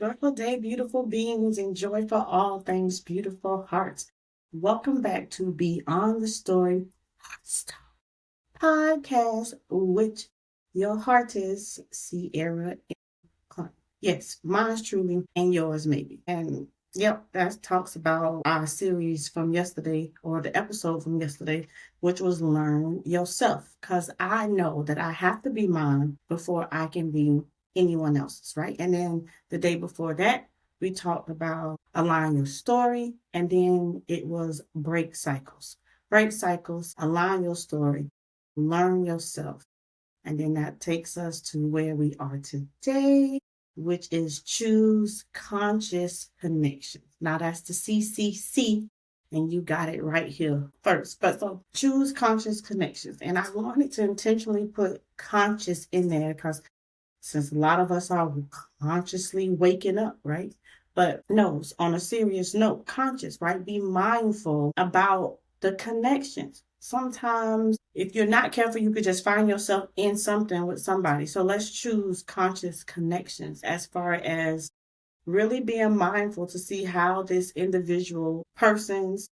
Joyful day, beautiful beings, and joy for all things, beautiful hearts. Welcome back to Beyond the Story Heart Podcast, which your heart is Sierra and Clark. Yes, mine's truly and yours maybe. And yep, that talks about our series from yesterday or the episode from yesterday, which was Learn Yourself. Because I know that I have to be mine before I can be anyone else's, right? And then the day before that, we talked about align your story, and then it was break cycles. Break cycles, align your story, learn yourself. And then that takes us to where we are today, which is choose conscious connections. Now that's the CCC, and you got it right here first. But so choose conscious connections. And I wanted to intentionally put conscious in there because since a lot of us are consciously waking up, right? But no, on a serious note, conscious, right? Be mindful about the connections. Sometimes, if you're not careful, you could just find yourself in something with somebody. So let's choose conscious connections as far as really being mindful to see how this individual persons,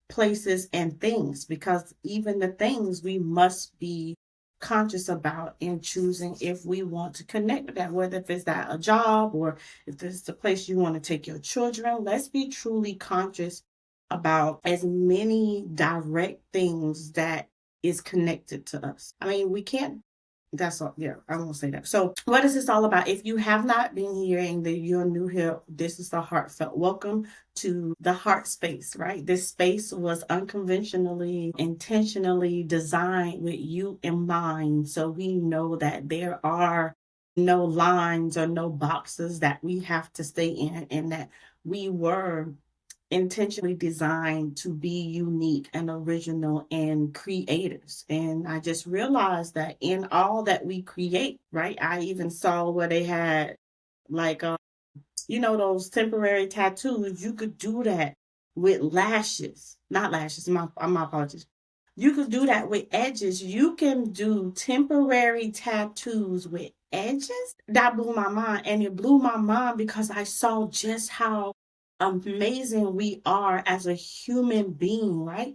places, and things, because even the things we must be conscious about in choosing if we want to connect with that, whether if it's that a job or if this is the place you want to take your children. Let's be truly conscious about as many direct things that is connected to us. I mean, we can't that's all. Yeah, I won't say that. So, what is this all about? If you have not been here and you're new here, this is the heartfelt welcome to the heart space, right? This space was unconventionally, intentionally designed with you in mind. So, we know that there are no lines or no boxes that we have to stay in, and that we were intentionally designed to be unique and original and creators. And I just realized that in all that we create, right? I even saw where they had like those temporary tattoos. You could do that with lashes, not lashes. My apologies. You could do that with edges. You can do temporary tattoos with edges. That blew my mind. And it blew my mind because I saw just how amazing we are as a human being, right?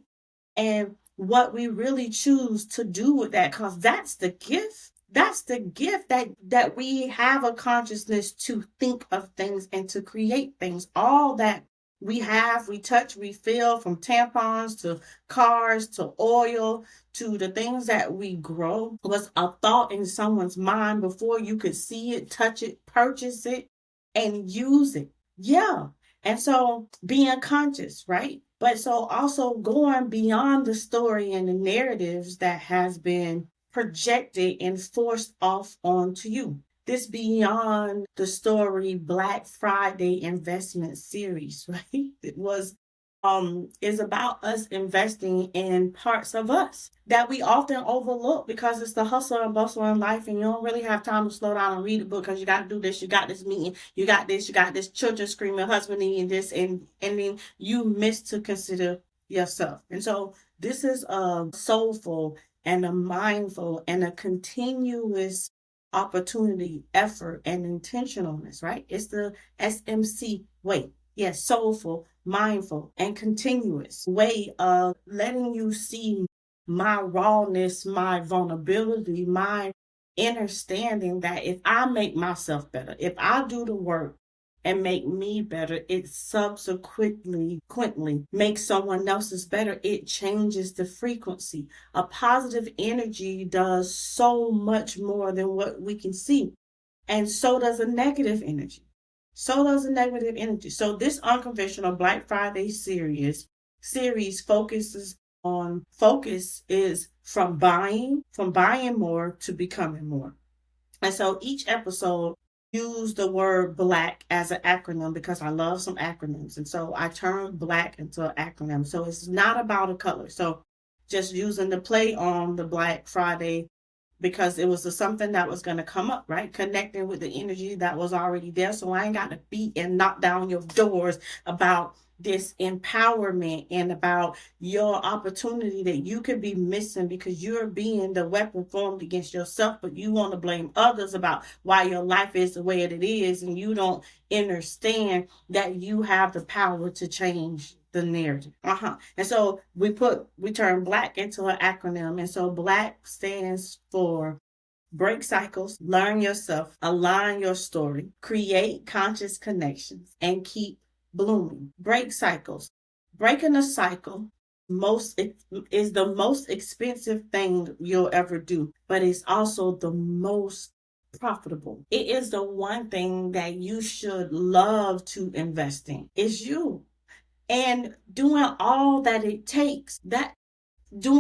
And what we really choose to do with that, because that's the gift. That's the gift that we have a consciousness to think of things and to create things. All that we have, we touch, we feel, from tampons to cars to oil to the things that we grow, was a thought in someone's mind before you could see it, touch it, purchase it, and use it. Yeah. And so being conscious, right? But so also going beyond the story and the narratives that has been projected and forced off onto you. This Beyond the Story Black Friday investment series, right? It was is about us investing in parts of us that we often overlook because it's the hustle and bustle in life, and you don't really have time to slow down and read a book because you got to do this, you got this meeting, you got this, children screaming, husband needing this, and then you miss to consider yourself. And so this is a soulful and a mindful and a continuous opportunity, effort, and intentionalness, right? It's the SMC way. Yes, soulful, mindful, and continuous way of letting you see my rawness, my vulnerability, my understanding that if I make myself better, if I do the work and make me better, it subsequently quintly makes someone else's better. It changes the frequency. A positive energy does so much more than what we can see. And so does a negative energy. So does a negative energy. So this unconventional Black Friday series focus is from buying more to becoming more. And so each episode use the word black as an acronym because I love some acronyms. And so I turned black into an acronym. So it's not about a color. So just using the play on the Black Friday because it was something that was going to come up, right? Connecting with the energy that was already there. So I ain't got to beat and knock down your doors about this empowerment and about your opportunity that you could be missing because you're being the weapon formed against yourself, but you want to blame others about why your life is the way it is, and you don't understand that you have the power to change the narrative. And so we turn black into an acronym. And so black stands for break cycles, learn yourself, align your story, create conscious connections, and keep blooming. Break cycles. Breaking a cycle most is the most expensive thing you'll ever do, but it's also the most profitable. It is the one thing that you should love to invest in. It's you. And doing all that it takes to do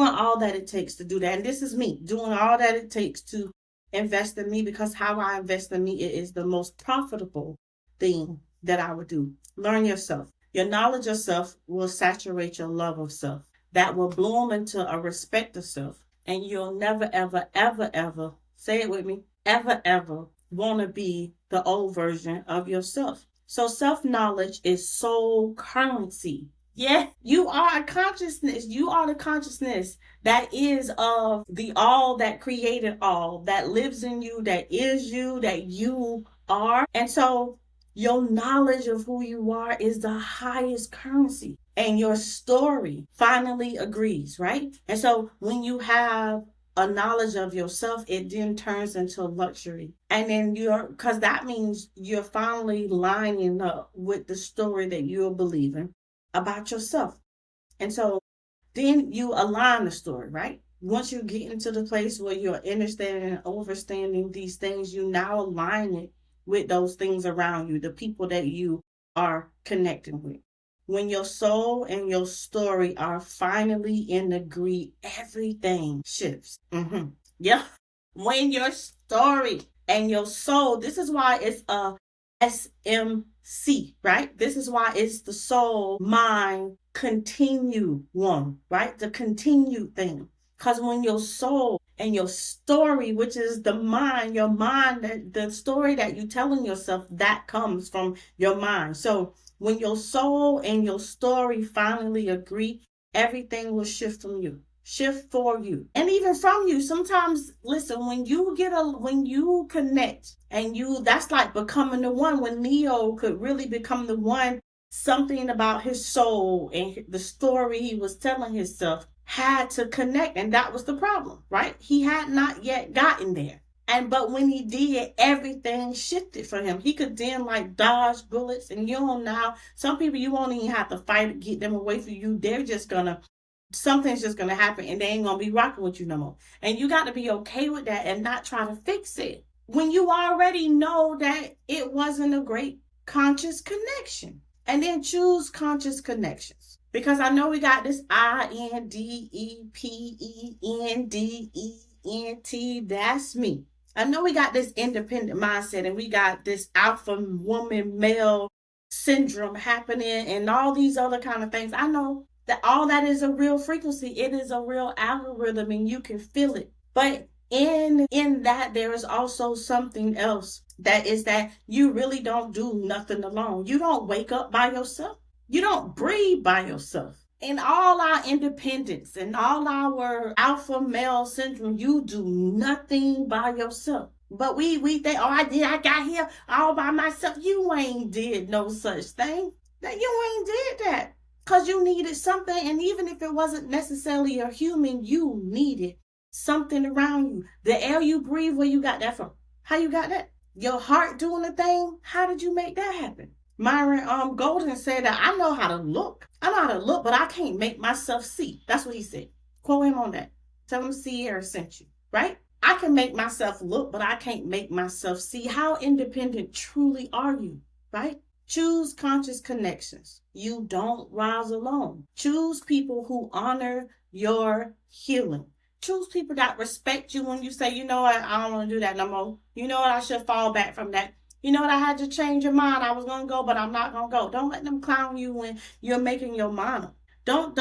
that. And this is me doing all that it takes to invest in me, because how I invest in me, it is the most profitable thing that I would do. Learn yourself. Your knowledge of self will saturate your love of self. That will bloom into a respect of self. And you'll never, ever, ever, ever, say it with me, ever, ever want to be the old version of yourself. So self knowledge is soul currency. Yeah, you are a consciousness. You are the consciousness that is of the all that created all, that lives in you, that you are. And so your knowledge of who you are is the highest currency. And your story finally agrees, right? And so when you have a knowledge of yourself, it then turns into luxury. And then because that means you're finally lining up with the story that you're believing about yourself. And so then you align the story, right? Once you get into the place where you're understanding and overstanding these things, you now align it with those things around you, the people that you are connecting with. When your soul and your story are finally in agree, everything shifts. Yeah. When your story and your soul, this is why it's a SMC, right? This is why it's the soul, mind, continue one, right? The continued thing. Because when your soul and your story, which is the mind, your mind, the story that you're telling yourself, that comes from your mind. So when your soul and your story finally agree, everything will shift from you, shift for you, and even from you. Sometimes, listen, when you connect and that's like becoming the one. When Neo could really become the one, something about his soul and the story he was telling himself had to connect, and that was the problem, right? He had not yet gotten there. But when he did, everything shifted for him. He could then like dodge bullets, and now some people you won't even have to fight to get them away from you. Something's just gonna happen, and they ain't gonna be rocking with you no more. And you got to be okay with that and not try to fix it when you already know that it wasn't a great conscious connection. And then choose conscious connections. Because I know we got this INDEPENDENT. That's me. I know we got this independent mindset, and we got this alpha woman male syndrome happening and all these other kind of things. I know that all that is a real frequency. It is a real algorithm, and you can feel it. But in that, there is also something else. That is that you really don't do nothing alone. You don't wake up by yourself. You don't breathe by yourself. In all our independence and all our alpha male syndrome, you do nothing by yourself. But we think, I got here all by myself. You ain't did no such thing. That you ain't did that. Because you needed something, and even if it wasn't necessarily a human, you needed something around you. The air you breathe, where you got that from? How you got that? Your heart doing a thing? How did you make that happen? Myron Golden said that I know how to look. I know how to look, but I can't make myself see. That's what he said. Quote him on that. Tell him Sierra sent you, right? I can make myself look, but I can't make myself see. How independent truly are you, right? Choose conscious connections. You don't rise alone. Choose people who honor your healing. Choose people that respect you when you say, you know what, I don't want to do that no more. You know what, I should fall back from that. You know what, I had to change your mind. I was going to go, but I'm not going to go. Don't let them clown you when you're making your mind up. Don't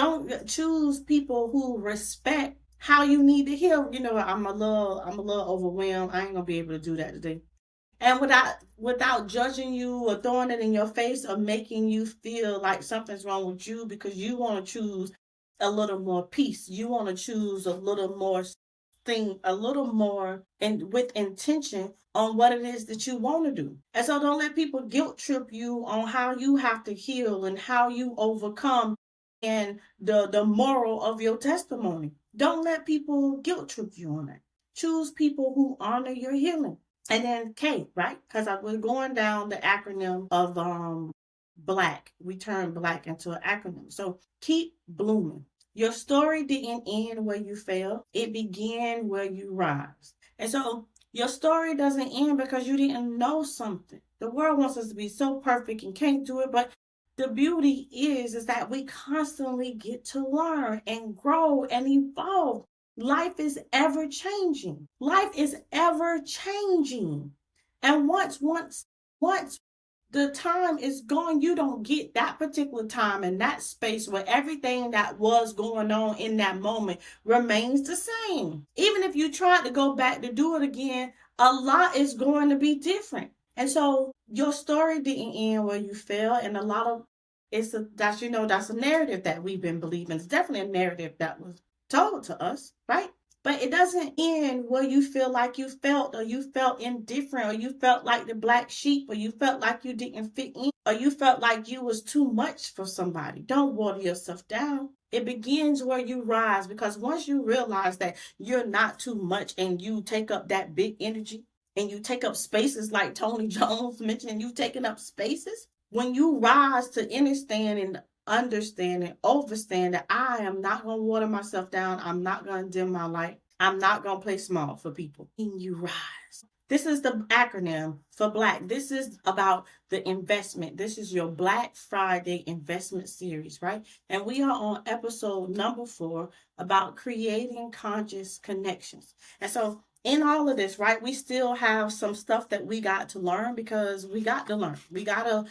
choose people who respect how you need to heal. I'm a little overwhelmed. I ain't gonna be able to do that today. And without judging you or throwing it in your face or making you feel like something's wrong with you because you want to choose a little more peace. You want to choose a little more a little more and with intention on what it is that you want to do. And so don't let people guilt trip you on how you have to heal and how you overcome and the moral of your testimony. Don't let people guilt trip you on that. Choose people who honor your healing. And then K, right? Because I was going down the acronym of black. We turned black into an acronym. So keep blooming. Your story didn't end where you fell. It began where you rise. And so your story doesn't end because you didn't know something. The world wants us to be so perfect and can't do it, but the beauty is that we constantly get to learn and grow and evolve. Life is ever changing. Life is ever changing. And once the time is gone, you don't get that particular time and that space where everything that was going on in that moment remains the same. Even if you try to go back to do it again, a lot is going to be different. And so your story didn't end where you fell, and a lot of that's a narrative that we've been believing. It's definitely a narrative that was told to us, right? But it doesn't end where you feel like you felt, or you felt indifferent, or you felt like the black sheep, or you felt like you didn't fit in, or you felt like you was too much for somebody. Don't water yourself down. It begins where you rise, because once you realize that you're not too much and you take up that big energy and you take up spaces like Tony Jones mentioned, you taking up spaces. When you rise to understand and understand and overstand that I am not going to water myself down. I'm not going to dim my light. I'm not going to play small for people. And you rise. This is the acronym for Black. This is about the investment. This is your Black Friday investment series, right? And we are on episode number 4 about creating conscious connections. And so in all of this, right, we still have some stuff that we got to learn, because we got to learn. We gotta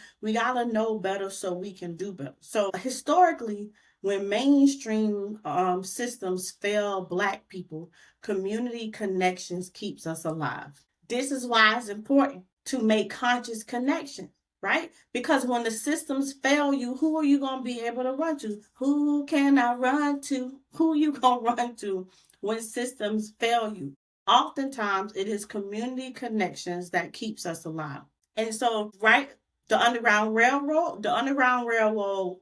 know better so we can do better. So historically, when mainstream systems fail Black people, community connections keeps us alive. This is why it's important to make conscious connections, right? Because when the systems fail you, who are you going to be able to run to? Who can I run to? Who you going to run to when systems fail you? Oftentimes it is community connections that keeps us alive. And so, right, the Underground Railroad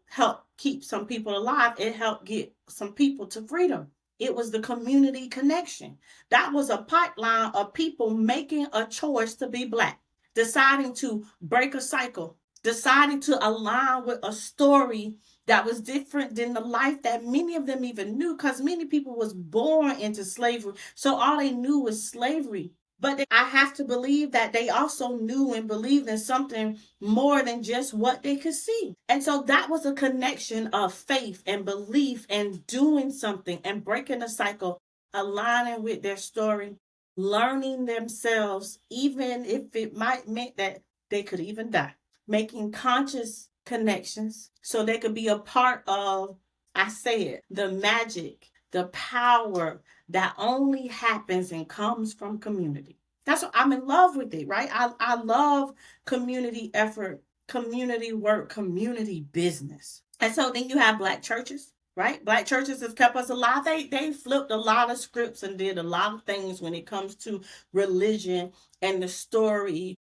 helped keep some people alive. It helped get some people to freedom. It was the community connection. That was a pipeline of people making a choice to be Black, deciding to break a cycle, deciding to align with a story that was different than the life that many of them even knew, because many people was born into slavery, so all they knew was slavery. But I have to believe that they also knew and believed in something more than just what they could see. And so that was a connection of faith and belief and doing something and breaking the cycle, aligning with their story, learning themselves, even if it might mean that they could even die, making conscious connections so they could be a part of, I say it, the magic, the power that only happens and comes from community. That's what I'm in love with it, right? I love community effort, community work, community business. And so then you have Black churches, right? Black churches have kept us alive. They flipped a lot of scripts and did a lot of things when it comes to religion and the story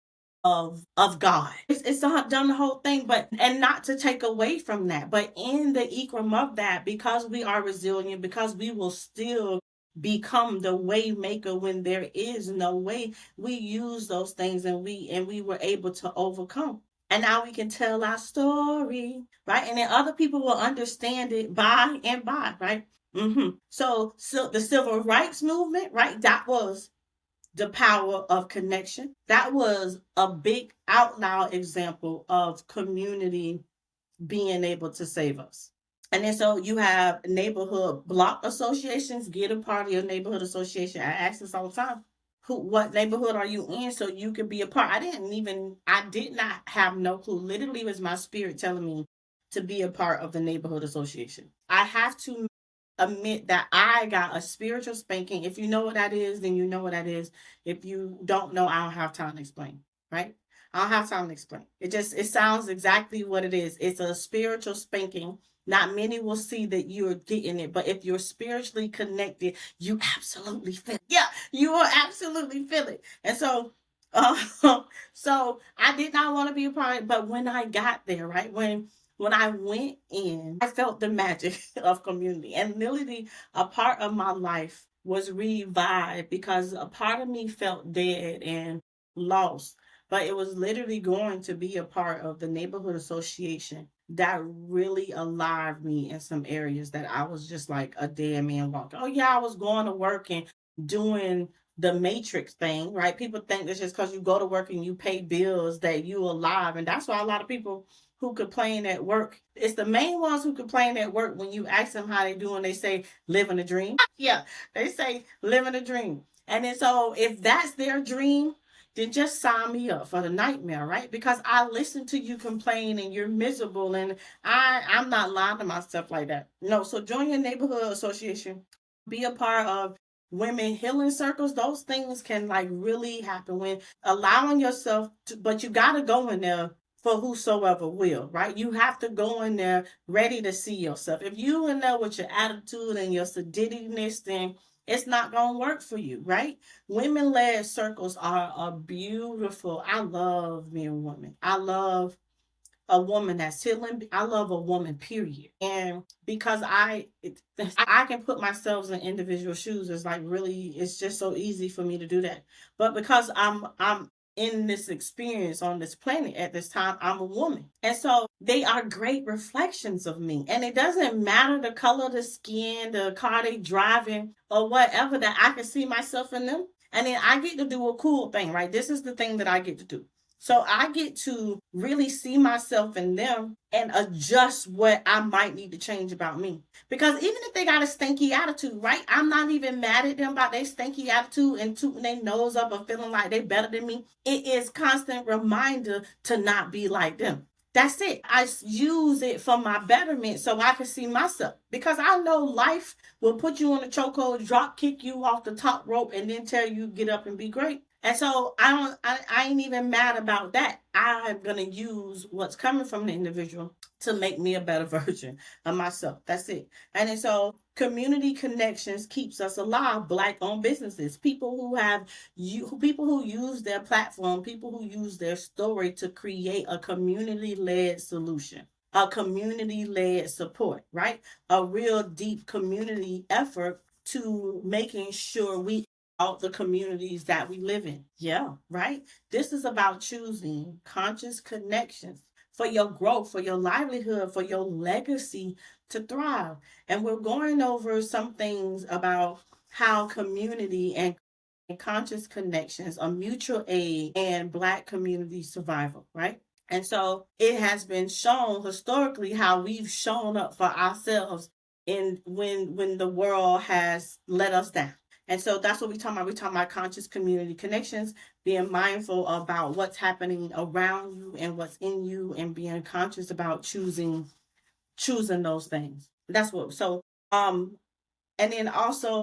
of God. It's not done the whole thing, but and not to take away from that, but in the equum of that, because we are resilient, because we will still become the way maker when there is no way. We use those things and we were able to overcome. And now we can tell our story, right? And then other people will understand it by and by, right? So the civil rights movement, right? That was the power of connection. That was a big out loud example of community being able to save us. And then so you have neighborhood block associations. Get a part of your neighborhood association. I ask this all the time. What neighborhood are you in so you can be a part? I did not have no clue. Literally, it was my spirit telling me to be a part of the neighborhood association. I have to admit that I got a spiritual spanking. If you know what that is, then you know what that is. If you don't know, I don't have time to explain, right? I don't have time to explain. It sounds exactly what it is. It's a spiritual spanking. Not many will see that you're getting it, but if you're spiritually connected, you absolutely feel it. Yeah, you will absolutely feel it. And so, uh, so I did not want to be a part of it, but when I got there, right, when I went in, I felt the magic of community. And literally, a part of my life was revived because a part of me felt dead and lost. But it was literally going to be a part of the neighborhood association that really alived me in some areas that I was just like a dead man walking. Oh, yeah, I was going to work and doing the matrix thing, right? People think that's just because you go to work and you pay bills that you alive. And that's why a lot of people who complain at work. It's the main ones who complain at work when you ask them how they doing, they say living a dream. Yeah, they say living a dream. And then so if that's their dream, then just sign me up for the nightmare, right? Because I listen to you complain and you're miserable, and I'm not lying to myself like that. No, so join your neighborhood association, be a part of women healing circles. Those things can like really happen when allowing yourself to, but you got to go in there for whosoever will, right? You have to go in there ready to see yourself. If you in there with your attitude and your sedittiness, then it's not gonna work for you, right? Women led circles are a beautiful. I love being a woman. I love a woman that's healing. I love a woman, period. And because I can put myself in individual shoes, it's like really, it's just so easy for me to do that. But because I'm in this experience on this planet at this time, I'm a woman. And so they are great reflections of me. And it doesn't matter the color of the skin, the car they driving, or whatever, that I can see myself in them. And then I get to do a cool thing, right? This is the thing that I get to do. So I get to really see myself in them and adjust what I might need to change about me. Because even if they got a stinky attitude, right? I'm not even mad at them about their stinky attitude and tooting their nose up or feeling like they're better than me. It is constant reminder to not be like them. That's it. I use it for my betterment so I can see myself. Because I know life will put you in a chokehold, drop kick you off the top rope, and then tell you get up and be great. And so I ain't even mad about that. I'm gonna use what's coming from the individual to make me a better version of myself. That's it. And then so community connections keeps us alive. Black owned businesses, people who have people who use their platform, people who use their story to create a community led solution, a community led support, right? A real deep community effort to making sure we out the communities that we live in. Yeah, right? This is about choosing conscious connections for your growth, for your livelihood, for your legacy to thrive. And we're going over some things about how community and conscious connections are mutual aid and Black community survival, right? And so it has been shown historically how we've shown up for ourselves in when the world has let us down. And so that's what we're talking about. We're talking about conscious community connections, being mindful about what's happening around you and what's in you, and being conscious about choosing those things. That's what. So and then also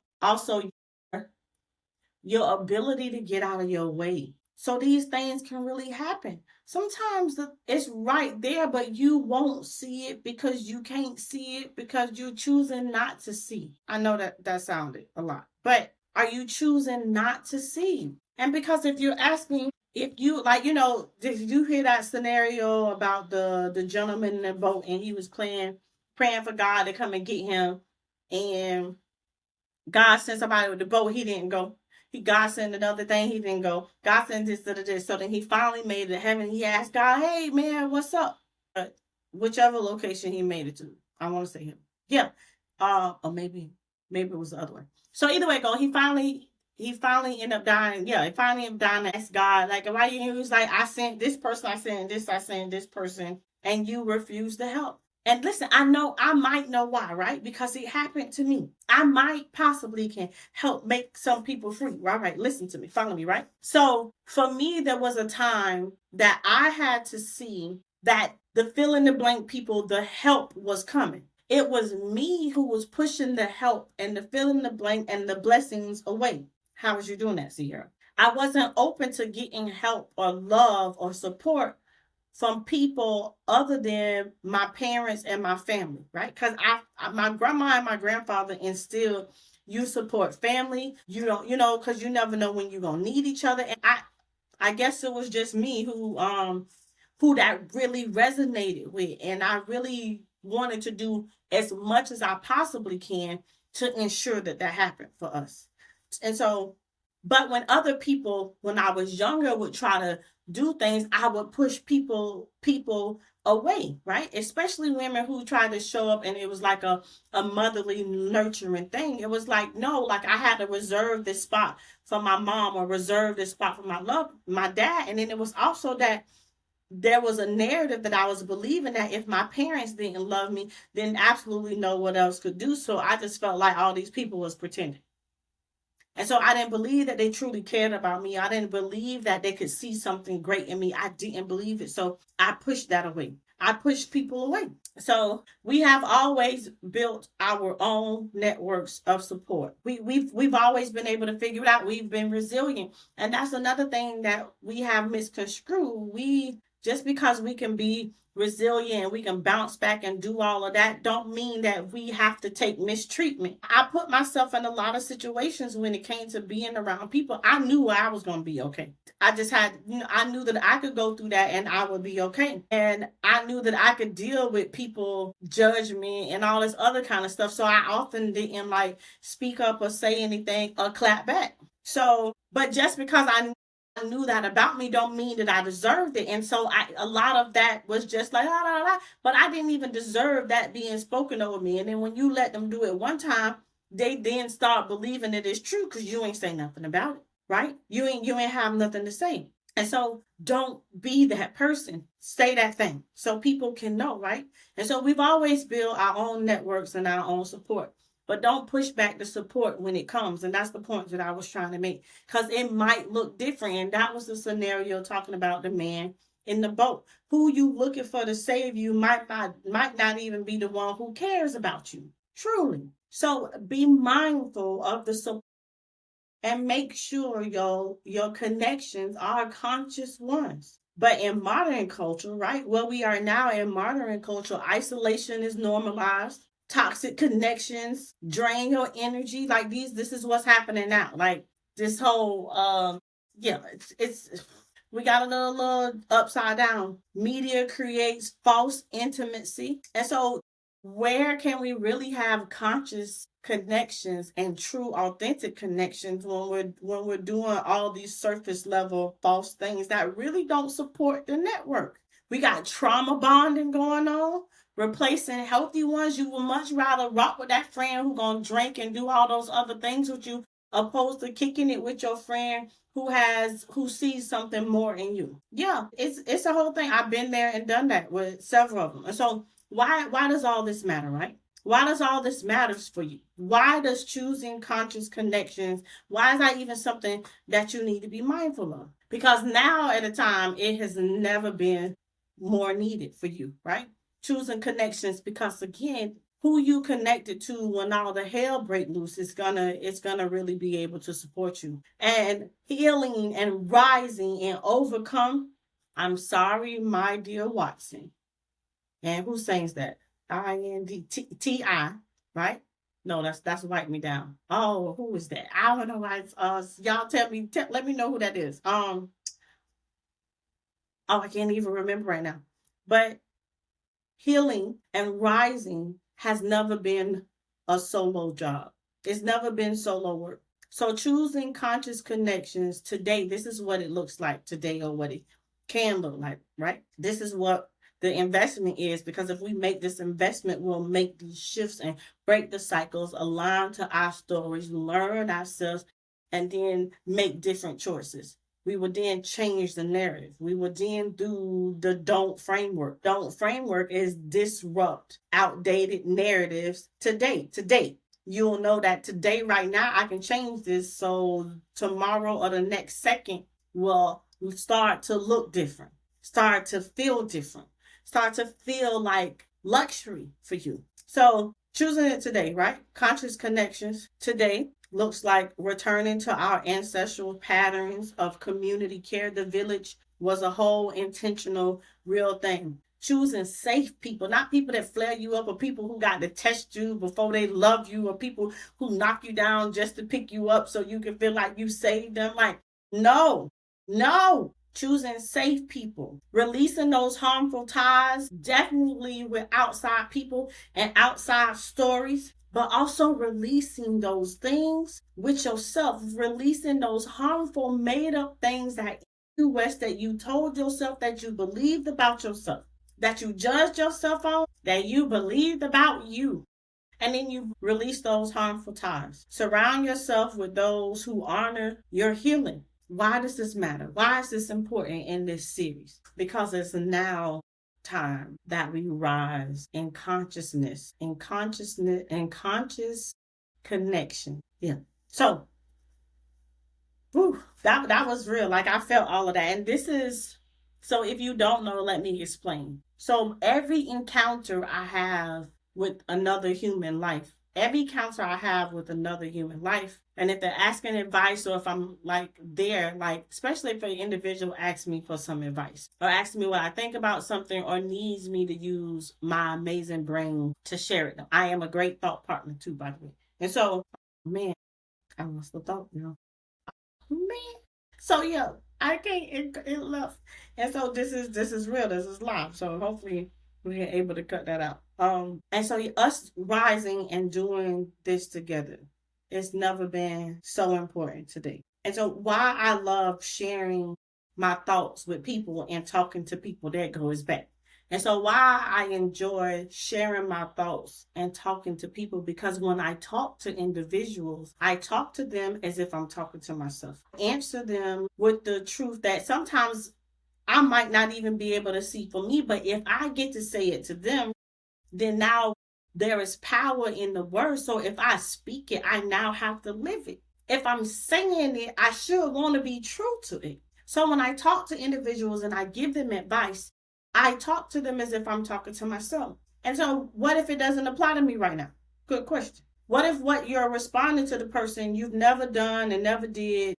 your ability to get out of your way. So these things can really happen. Sometimes it's right there, but you won't see it because you can't see it because you're choosing not to see. I know that sounded a lot, but are you choosing not to see? And because if you're asking, if you like, did you hear that scenario about the gentleman in the boat and he was praying for God to come and get him, and God sent somebody with the boat. He didn't go. God sent another thing. He didn't go. God sent this to this. So then he finally made it to heaven. He asked God, "Hey man, what's up?" Whichever location he made it to. I want to say him. Yeah. Or maybe it was the other one. So either way, go. He finally ended up dying. Yeah, he finally ended up dying. Asked God, like, why he was like, I sent this person. I sent this person, and you refused to help. And listen, I know I might know why, right? Because it happened to me. I might possibly can help make some people free. Right? Listen to me, follow me, right? So for me, there was a time that I had to see that the fill in the blank people, the help was coming. It was me who was pushing the help and the fill in the blank and the blessings away. How was you doing that, Sierra? I wasn't open to getting help or love or support from people other than my parents and my family, right? Because my grandma and my grandfather instilled, you support family. You don't, because you never know when you're gonna need each other. And I guess it was just me who that really resonated with, and I really wanted to do as much as I possibly can to ensure that that happened for us. And so, but when other people, when I was younger, would try to do things, I would push people away, right? Especially women who tried to show up and it was like a motherly nurturing thing. It was like, no, like I had to reserve this spot for my mom or reserve this spot for my dad. And then it was also that there was a narrative that I was believing that if my parents didn't love me, then absolutely no one else could do so. I just felt like all these people was pretending. And so I didn't believe that they truly cared about me. I didn't believe that they could see something great in me. I didn't believe it. So I pushed that away. I pushed people away. So we have always built our own networks of support. We've always been able to figure it out. We've been resilient. And that's another thing that we have misconstrued. We just because we can be resilient, we can bounce back and do all of that, don't mean that we have to take mistreatment. I put myself in a lot of situations when it came to being around people. I knew I was going to be okay. I just had, I knew that I could go through that and I would be okay. And I knew that I could deal with people judge me and all this other kind of stuff. So I often didn't like speak up or say anything or clap back. So, but just because I knew that about me don't mean that I deserved it. And so a lot of that was just like, la, la, la, but I didn't even deserve that being spoken over me. And then when you let them do it one time, they then start believing it is true because you ain't say nothing about it, right? You ain't have nothing to say. And so don't be that person. Say that thing so people can know, right? And so we've always built our own networks and our own support. But don't push back the support when it comes. And that's the point that I was trying to make. Because it might look different. And that was the scenario talking about the man in the boat. Who you looking for to save you might not even be the one who cares about you. Truly. So be mindful of the support and make sure your connections are conscious ones. But in modern culture, right, where we are now in modern culture, isolation is normalized. Toxic connections drain your energy. Like this is what's happening now. Like this whole yeah, it's we got a little upside down. Media creates false intimacy. And so where can we really have conscious connections and true authentic connections when we're doing all these surface level false things that really don't support the network? We got trauma bonding going on, replacing healthy ones. You would much rather rock with that friend who gonna drink and do all those other things with you, opposed to kicking it with your friend who sees something more in you. Yeah, it's a whole thing. I've been there and done that with several of them. And so why does all this matter, right? Why does all this matters for you? Why does choosing conscious connections, why is that even something that you need to be mindful of? Because now at a time it has never been more needed for you, right? Choosing connections because again, who you connected to when all the hell break loose is gonna really be able to support you. And healing and rising and overcome. I'm sorry, my dear Watson. And who sings that? INDTI, right? No, that's Wipe Me Down. Oh, who is that? I don't know why it's y'all let me know who that is. I can't even remember right now. But healing and rising has never been a solo job. It's never been solo work. So choosing conscious connections today, this is what it looks like today or what it can look like, right? This is what the investment is, because if we make this investment, we'll make these shifts and break the cycles, align to our stories, learn ourselves, and then make different choices. We would then change the narrative. We would then do the don't framework. Don't framework is disrupt outdated narratives today. You'll know that today, right now, I can change this so tomorrow or the next second will start to look different, start to feel different, start to feel like luxury for you. So choosing it today, right? Conscious connections today looks like returning to our ancestral patterns of community care. The village was a whole intentional, real thing. Choosing safe people, not people that flare you up or people who got to test you before they love you or people who knock you down just to pick you up so you can feel like you saved them. Like, no, no. Choosing safe people, releasing those harmful ties, definitely with outside people and outside stories, but also releasing those things with yourself, releasing those harmful, made up things that you wish that you told yourself, that you believed about yourself, that you judged yourself on, that you believed about you. And then you release those harmful ties. Surround yourself with those who honor your healing. Why does this matter? Why is this important in this series? Because it's now time that we rise in conscious connection. Yeah. So, whew, that was real. Like I felt all of that. And this is so if you don't know, let me explain. So every encounter I have with another human life, every encounter I have with another human life, and if they're asking advice or if I'm like there, like especially if an individual asks me for some advice or asks me what I think about something or needs me to use my amazing brain to share it. I am a great thought partner too, by the way. And so, man, I lost the thought, man. So yeah, I can't. It left, and so this is real. This is live. So hopefully we're able to cut that out. And so us rising and doing this together, it's never been so important today. And so why I love sharing my thoughts with people and talking to people, that goes back. And so why I enjoy sharing my thoughts and talking to people, because when I talk to individuals, I talk to them as if I'm talking to myself. Answer them with the truth that sometimes I might not even be able to see for me, but if I get to say it to them, then now there is power in the word. So if I speak it, I now have to live it. If I'm saying it, I should want to be true to it. So when I talk to individuals and I give them advice, I talk to them as if I'm talking to myself. And so what if it doesn't apply to me right now? Good question. What if what you're responding to the person you've never done and never did,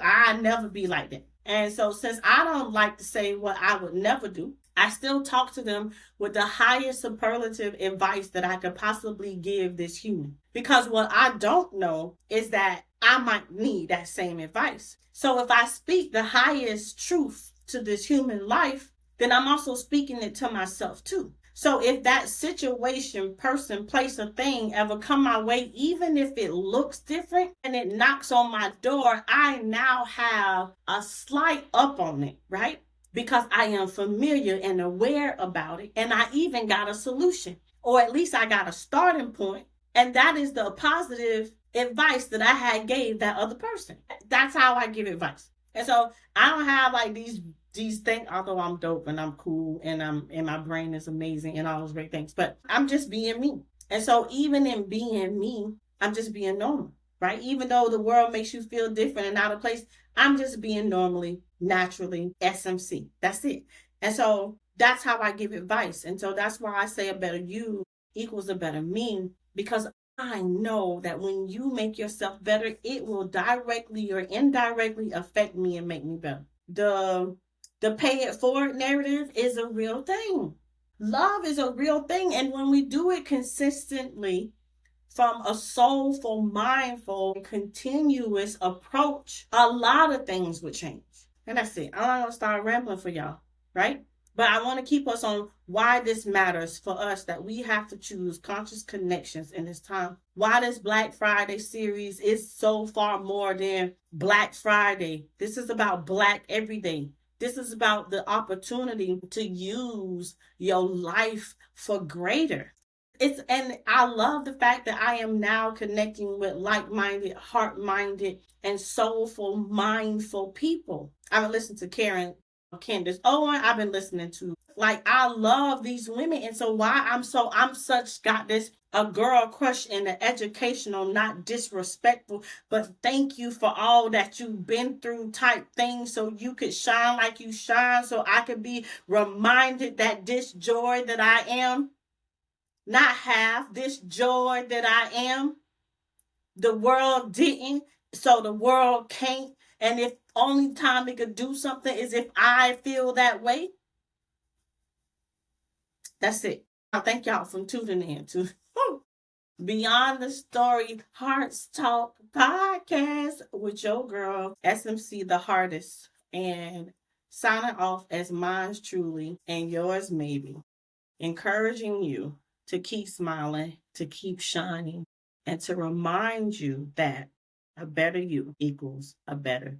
I never be like that. And so since I don't like to say what I would never do, I still talk to them with the highest superlative advice that I could possibly give this human. Because what I don't know is that I might need that same advice. So if I speak the highest truth to this human life, then I'm also speaking it to myself too. So if that situation, person, place, or thing ever come my way, even if it looks different and it knocks on my door, I now have a slight up on it, right? Because I am familiar and aware about it. And I even got a solution, or at least I got a starting point. And that is the positive advice that I had gave that other person. That's how I give advice. And so I don't have like these things, although I'm dope and I'm cool and my brain is amazing and all those great things, but I'm just being me. And so even in being me, I'm just being normal, right? Even though the world makes you feel different and out of place, I'm just being normally, naturally, SMC. That's it. And so that's how I give advice. And so that's why I say a better you equals a better me, because I know that when you make yourself better, it will directly or indirectly affect me and make me better. The pay it forward narrative is a real thing. Love is a real thing. And when we do it consistently from a soulful, mindful, continuous approach, a lot of things would change. And that's it. I'm not going to start rambling for y'all, right? But I want to keep us on why this matters for us, that we have to choose conscious connections in this time. Why this Black Friday series is so far more than Black Friday. This is about Black every day. This is about the opportunity to use your life for greater. And I love the fact that I am now connecting with like-minded, heart-minded, and soulful, mindful people. I've been listening to Karen Candace Owen. I've been listening to, like, I love these women. And so why I'm such got this a girl crush in the educational, not disrespectful, but thank you for all that you've been through type thing, so you could shine like you shine, so I could be reminded that this joy that I am not have this joy that I am. The world didn't, so the world can't. And if only time it could do something is if I feel that way. That's it. I thank y'all for tuning in to Beyond the Story Hearts Talk podcast with your girl, SMC the Hardest, and signing off as mine's truly and yours maybe, encouraging you to keep smiling, to keep shining, and to remind you that a better you equals a better